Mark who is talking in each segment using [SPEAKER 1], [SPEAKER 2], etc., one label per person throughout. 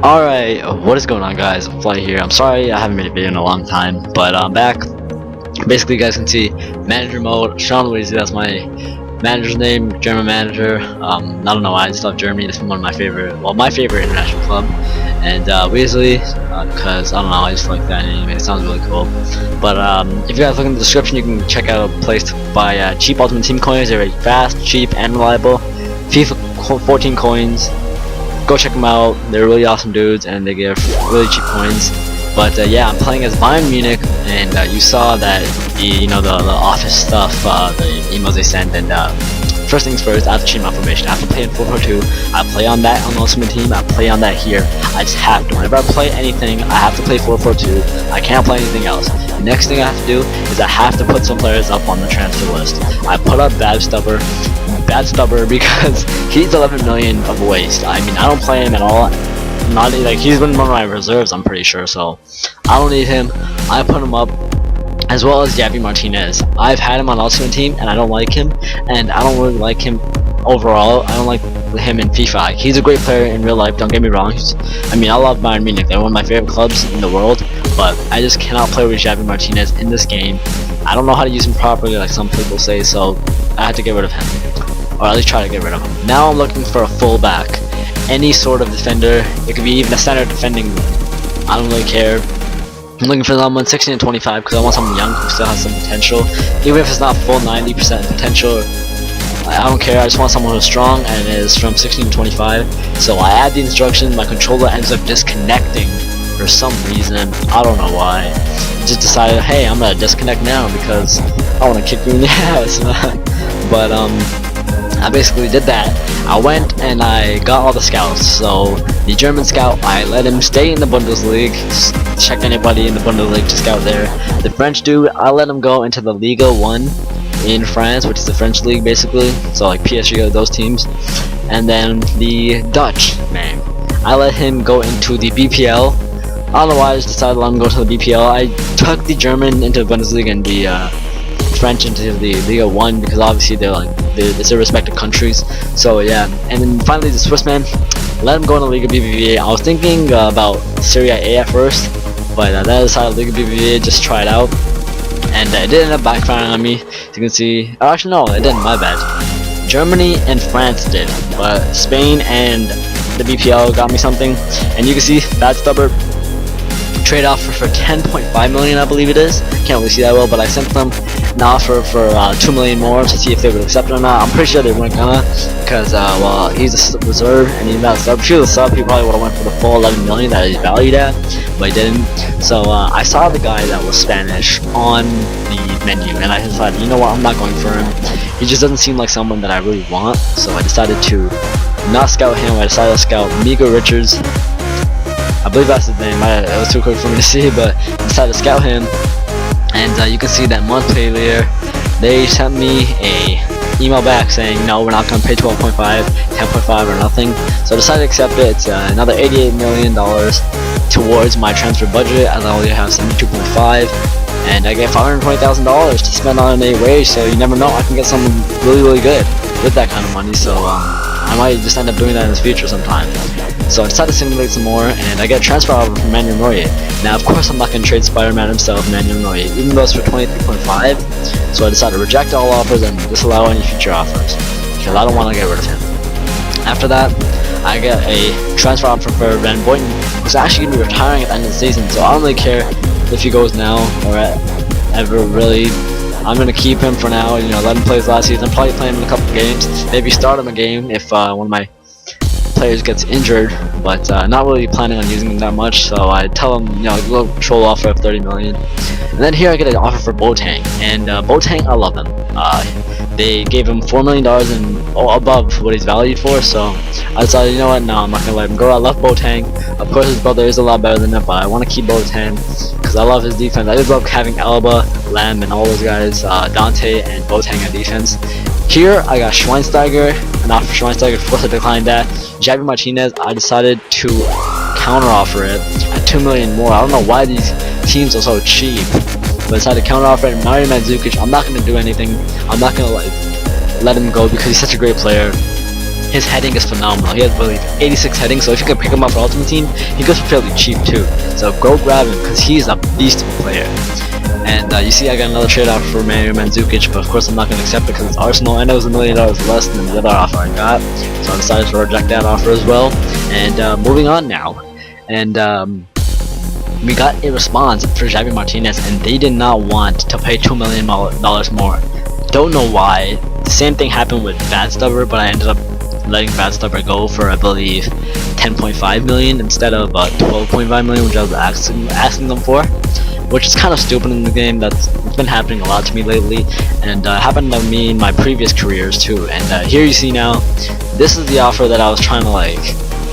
[SPEAKER 1] Alright, what is going on, guys? Fly here. I'm sorry I haven't made a video in a long time, but I'm back. Basically, you guys can see manager mode. Seananners, that's my manager's name, German manager. I don't know why I just love Germany. This is one of my favorite, my favorite international club. And Weasley, because I don't know, I just like that name. It sounds really cool. But if you guys look in the description, you can check out a place to buy cheap Ultimate Team coins. They're very fast, cheap, and reliable. FIFA 14 coins. Go check them out. They're really awesome dudes, and they give really cheap coins. But yeah, I'm playing as Bayern Munich, and you saw that the office stuff, the emails they sent, and first things first, I have to change my formation. I have to play in 4-4-2. I play on that on the Ultimate Team. I play on that here. I just have to. Whenever I play anything, I have to play 4-4-2. I can't play anything else. The next thing I have to do is I have to put some players up on the transfer list. I put up BadStubber because he's 11 million of waste. I mean, I don't play him at all. Not like he's been one of my reserves, I'm pretty sure. So I don't need him. I put him up, as well as Javi Martinez. I've had him on Ultimate Team, and I don't like him, and I don't really like him overall. I don't like him in FIFA. He's a great player in real life, don't get me wrong. I mean, I love Bayern Munich. They're one of my favorite clubs in the world, but I just cannot play with Javi Martinez in this game. I don't know how to use him properly, like some people say, so I had to get rid of him, or at least try to get rid of him. Now I'm looking for a fullback, any sort of defender. It could be even a center defending. I don't really care. I'm looking for someone 16 to 25 because I want someone young who still has some potential, even if it's not full 90% potential. I don't care. I just want someone who's strong and is from 16 to 25. So I add the instruction. My controller ends up disconnecting for some reason. I don't know why. I just decided, hey, I'm gonna disconnect now because I want to kick you in the ass. But I basically did that. I went and I got all the scouts. So the German scout, I let him stay in the Bundesliga. Check anybody in the Bundesliga to scout there. The French dude, I let him go into the Liga 1 in France, which is the French league basically. So like PSG, those teams. And then the Dutch man, I let him go into the BPL. I don't know why I just decided to let him go to the BPL. I took the German into the Bundesliga and the French into the Liga 1 because obviously it's their respective countries. So yeah, and then finally the Swiss man, let him go in the Liga BBVA. I was thinking about Serie A at first, but then I decided Liga BBVA, just try it out, and it did end up backfiring on me. As you can see, oh, actually no, it didn't. My bad. Germany and France did, but Spain and the BPL got me something, and you can see BadStubber trade offer for 10.5 million, I believe it is. Can't really see that well, but I sent them an offer for 2 million more to see if they would accept it or not. I'm pretty sure they weren't gonna, because well, he's a reserve and he's not a sub. If he was a sub, he probably would have went for the full 11 million that he's valued at, but he didn't. So I saw the guy that was Spanish on the menu, and I decided, you know what, I'm not going for him. He just doesn't seem like someone that I really want. So I decided to not scout him. I decided to scout Migo Richards. I believe that's his name. It was too quick for me to see, but I decided to scout him. And you can see that Montpellier, they sent me a email back saying, no, we're not going to pay 12.5, 10.5 or nothing. So I decided to accept it. It's another $88 million towards my transfer budget, as I only have 72.5. And I get $520,000 to spend on a wage, so you never know, I can get someone really good with that kind of money. So I might just end up doing that in the future sometime. So I decided to simulate some more, and I get a transfer offer from Manuel Neuer. Now, of course, I'm not going to trade Spider-Man himself, Manuel Neuer, even though it's for 23.5. So I decided to reject all offers and disallow any future offers, because I don't want to get rid of him. After that, I get a transfer offer for Van Boyten, who's actually going to be retiring at the end of the season. So I don't really care if he goes now or ever really. I'm going to keep him for now, let him play his last season. Probably play him in a couple games, maybe start him a game if one of my players gets injured, but not really planning on using him that much. So I tell him, go control offer of 30 million. And then here I get an offer for Boateng, and Boateng, I love him. They gave him $4 million and above what he's valued for, so I decided, you know what, no, I'm not gonna let him go. I love Boateng. Of course, his brother is a lot better than him, but I want to keep Boateng because I love his defense. I just love having Alba, Lamb, and all those guys, Dante and Boateng on defense. Here I got Schweinsteiger, an offer for Schweinsteiger. Of course I declined that. Javi Martinez, I decided to counter offer it at 2 million more. I don't know why these teams are so cheap, but I decided to counter offer it. Mario Mandzukic, I'm not gonna do anything. I'm not gonna let him go because he's such a great player. his heading is phenomenal. He has, I believe, 86 heading, so if you can pick him up for Ultimate Team, he goes for fairly cheap too. So go grab him, because he's a beast of a player. And you see I got another trade offer for Mandzukic, but of course I'm not going to accept it because it's Arsenal, and it was $1 million less than the other offer I got. So I decided to reject that offer as well. And moving on now. And we got a response for Javi Martinez, and they did not want to pay $2 million more. Don't know why. The same thing happened with FaZe, but I ended up letting FaZe go for, I believe, 10.5 million instead of 12.5 million, which I was asking them for, which is kind of stupid in the game. It's been happening a lot to me lately, and happened to me in my previous careers too. And here you see now, this is the offer that I was trying to like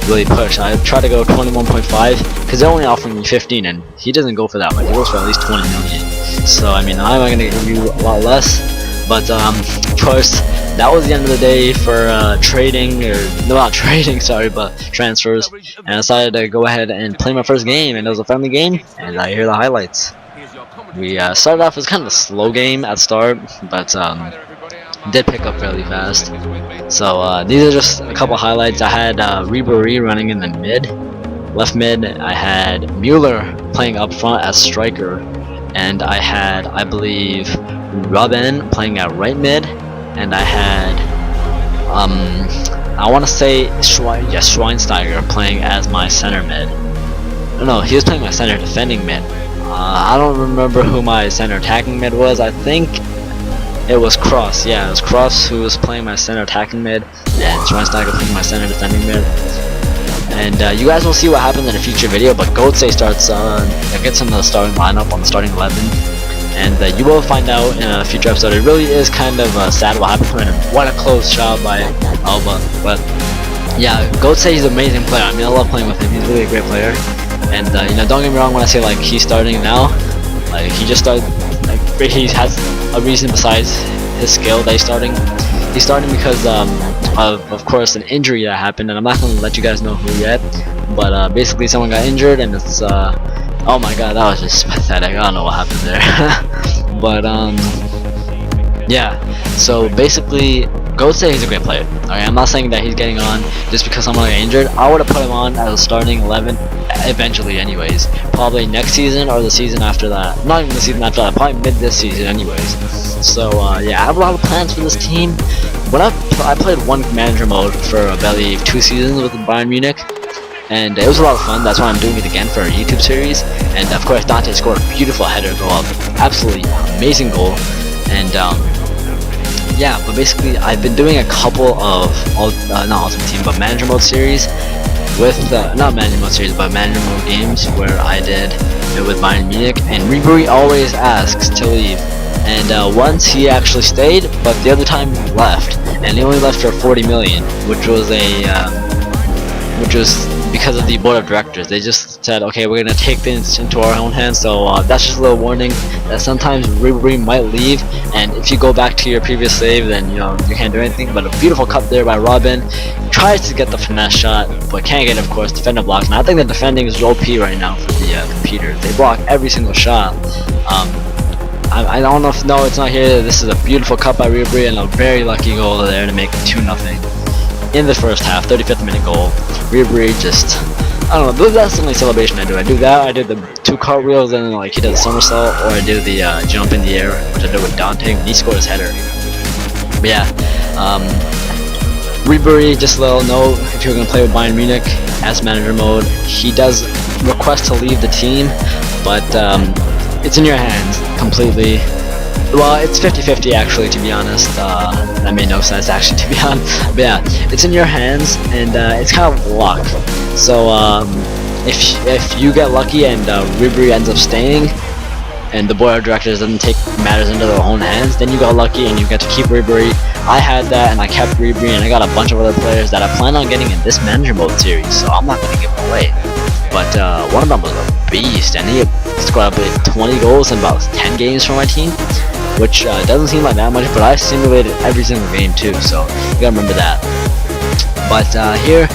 [SPEAKER 1] really push. I tried to go 21.5 because they're only offering me 15, and he doesn't go for that much. He goes for at least 20 million. So I mean, I'm gonna give you a lot less, but of course, that was the end of the day for trading, or no, not trading, sorry, but transfers. And I decided to go ahead and play my first game, and it was a friendly game. And here are the highlights. We started off as kind of a slow game at start, but did pick up fairly fast. So these are just a couple highlights. I had Ribery running in the mid, left mid. I had Mueller playing up front as striker, and I had, I believe, Robin playing at right mid, and I had I want to say Schweinsteiger playing as my center mid. No, he was playing my center defending mid. I don't remember who my center attacking mid was. I think it was Cross. Yeah, it was Cross who was playing my center attacking mid, and Schweinsteiger playing my center defending mid. And you guys will see what happens in a future video, but Goetze starts gets in the starting lineup on the starting 11, and you will find out in a future episode. It really is kind of sad what happened to him. What a close shot by Alba, but yeah, Goetze is an amazing player. I mean, I love playing with him. He's really a great player, and you know, don't get me wrong when I say like he's starting now. Like he just started, like he has a reason besides his skill that he's starting. He's starting because of course an injury that happened, and I'm not going to let you guys know who yet, but basically someone got injured, and it's oh my god, that was just pathetic. I don't know what happened there. But yeah, so basically Goetze, he's a great player. Alright, I'm not saying that he's getting on just because someone got injured. I would have put him on as a starting 11 eventually anyways, probably next season or the season after that. Not even the season after that, probably mid this season anyways. So yeah, I have a lot of plans for this team. When I played one manager mode for I believe 2 seasons with Bayern Munich, and it was a lot of fun. That's why I'm doing it again for a YouTube series. And of course Dante scored a beautiful header goal, absolutely amazing goal. And yeah, but basically I've been doing a couple of not Ultimate Team but manager mode series with not manager mode series but manager mode games where I did it with Bayern Munich, and Ribery always asks to leave, and once he actually stayed, but the other time he left, and he only left for 40 million, which was because of the board of directors. They just said, okay, we're gonna take things into our own hands. So that's just a little warning that sometimes Ribery might leave, and if you go back to your previous save, then you know you can't do anything. But a beautiful cut there by Robin. Tries to get the finesse shot, but can't get it, of course. Defender blocks, and I think the defending is OP right now for the computers. They block every single shot. I don't know if it's not here. This is a beautiful cut by Ribery, and a very lucky goal there to make it 2-0 in the first half. 35th minute goal. Ribery just, I don't know, that's the only celebration I do. I do that, I did the 2 cartwheels, and then like he does a somersault, or I do the jump in the air, which I did with Dante when he scored his header. But yeah, Ribery, just a little note, if you're going to play with Bayern Munich as manager mode, he does request to leave the team, but it's in your hands completely. Well, it's 50-50 actually, to be honest. That made no sense actually, to be honest. But yeah, it's in your hands, and it's kind of luck. So if you get lucky and Ribery ends up staying, and the board of directors doesn't take matters into their own hands, then you got lucky and you get to keep Ribery. I had that, and I kept Ribery, and I got a bunch of other players that I plan on getting in this manager mode series, so I'm not going to give them away. But one of them was a beast, and he scored up 20 goals in about 10 games for my team, which doesn't seem like that much, but I simulated every single game too, so you gotta remember that. But here,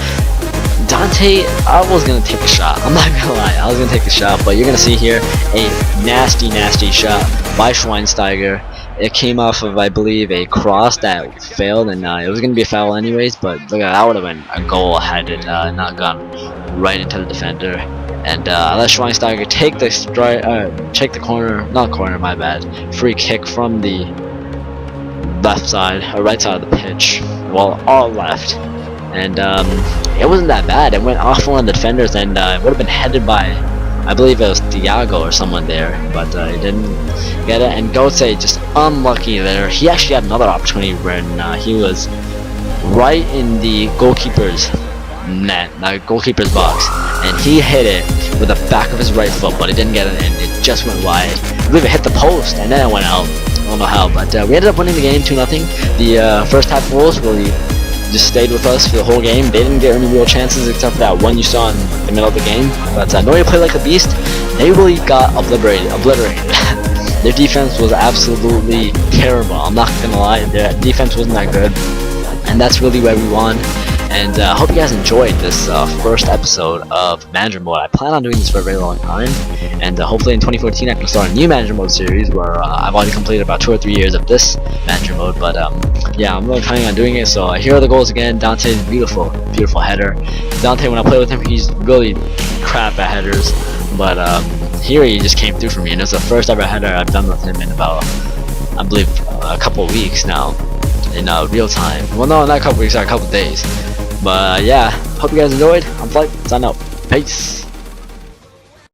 [SPEAKER 1] Dante, I was gonna take a shot. I'm not gonna lie, I was gonna take a shot, but you're gonna see here a nasty shot by Schweinsteiger. it came off of, I believe, a cross that failed, and it was gonna be a foul anyways. But look, that would have been a goal had it not gone right into the defender. And I let Schweinsteiger take the corner, not corner, my bad, free kick from the left side or right side of the pitch, well, all left. And it wasn't that bad. It went off one of the defenders, and it would have been headed by, I believe it was Thiago or someone there, but he didn't get it. And Gotze just unlucky there. He actually had another opportunity when he was right in the goalkeeper's net, the goalkeeper's box, and he hit it with the back of his right foot, but it didn't get it in. It just went wide. I believe it hit the post, and then it went out. I don't know how, but we ended up winning the game 2-0. The first half goals really just stayed with us for the whole game. They didn't get any real chances except for that one you saw in the middle of the game. But Norway played like a beast. They really got obliterated. Their defense was absolutely terrible. I'm not gonna lie, their defense wasn't that good, and that's really where we won. And I hope you guys enjoyed this first episode of Manager Mode. I plan on doing this for a very long time, and hopefully in 2014 I can start a new Manager Mode series where I've already completed about 2 or 3 years of this Manager Mode. But yeah, I'm really planning on doing it. So here are the goals again. Dante's beautiful header. Dante, when I play with him, he's really crap at headers, but here he just came through for me, and it's the first ever header I've done with him in about, I believe, a couple of weeks now in real time. Well, no, not a couple weeks, a couple days. But yeah, hope you guys enjoyed. I'm Flight, sign out. Peace.